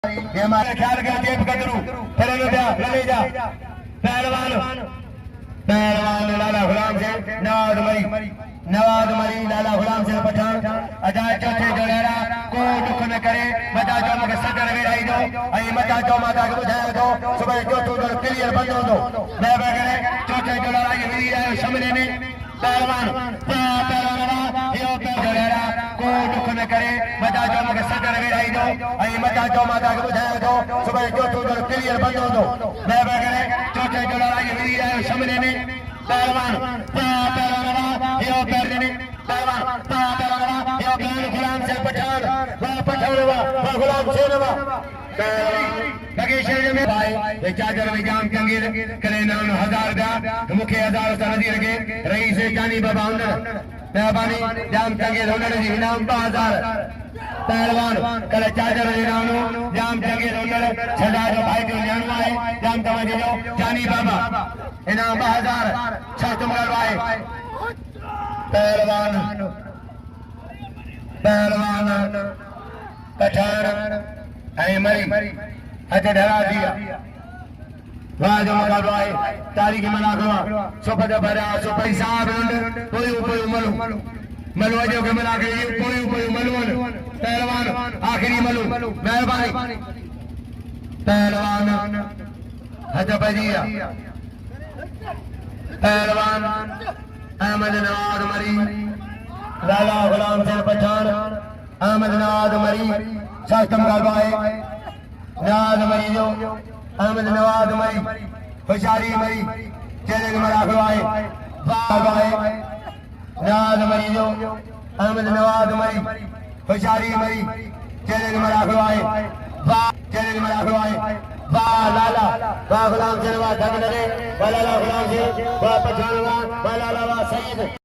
ये हमारे ख्याल कर जेब कदरू फिर ले जा पहलवान पहलवान लाला गुलाम से नवाज मरी लाला गुलाम से पठान अजाय चौथे जोड़ेरा को दुख न करे मता जो मके सदर वेराई दो आई मता जो माता के बुझाए दो सुबह चौथो जो क्लियर बंद हो दो मैं बगैर चौथे जोड़ेरा ये वीर है सामने ने पहलवान यो जोड़ेरा को दुख न करे मता जो मके सदर वेराई दो आई मता जो माता के बुझाए दो सुबह चौथो जो क्लियर बंद हो दो मैं बगैर चौथे जोड़ेरा ये वीर है सामने ने पहलवान यो पहलवान यो गुलाम से पठान गुलाम से में भाई चादर में जाम चंगीर करे नाम 1000 का मुखे 1000 सा नदी रखे रईस जानी बाबा मेहरबानी जाम चंगीर होने जी इनाम 2000 पहलवान कल चादर जे नाम जाम चंगीर होने छदा जो भाई जो न्याणो है जाम तवाजे जो जानी बाबा इनाम 2000 छह तुम करवाए पहलवान पठान ऐ मरी हज डरा दिया वाह जो मरा भाई तारीख मना करवा सुपद भरा सुपई साहब कोई मलु अजो के मना के कोई मलु पहलवान आखिरी मलु मेहरबानी पहलवान हज बजिया पहलवान अहमद नवाज मरी लाला गुलाम से पठान अहमद नवाज मरी शास्तम गलवाए नवाज मरी जो अहमद नवाज मरी होशियारी मरी चेहरे मरा खवाए गलवाए नवाज मरी जो अहमद नवाज मरी होशियारी मरी चेहरे मरा खवाए चेहरे मरा खवाए वाह लाला वाह गुलाम से वाह धन लगे वाह लाला गुलाम से वाह पठान वाह लाला वाह सईद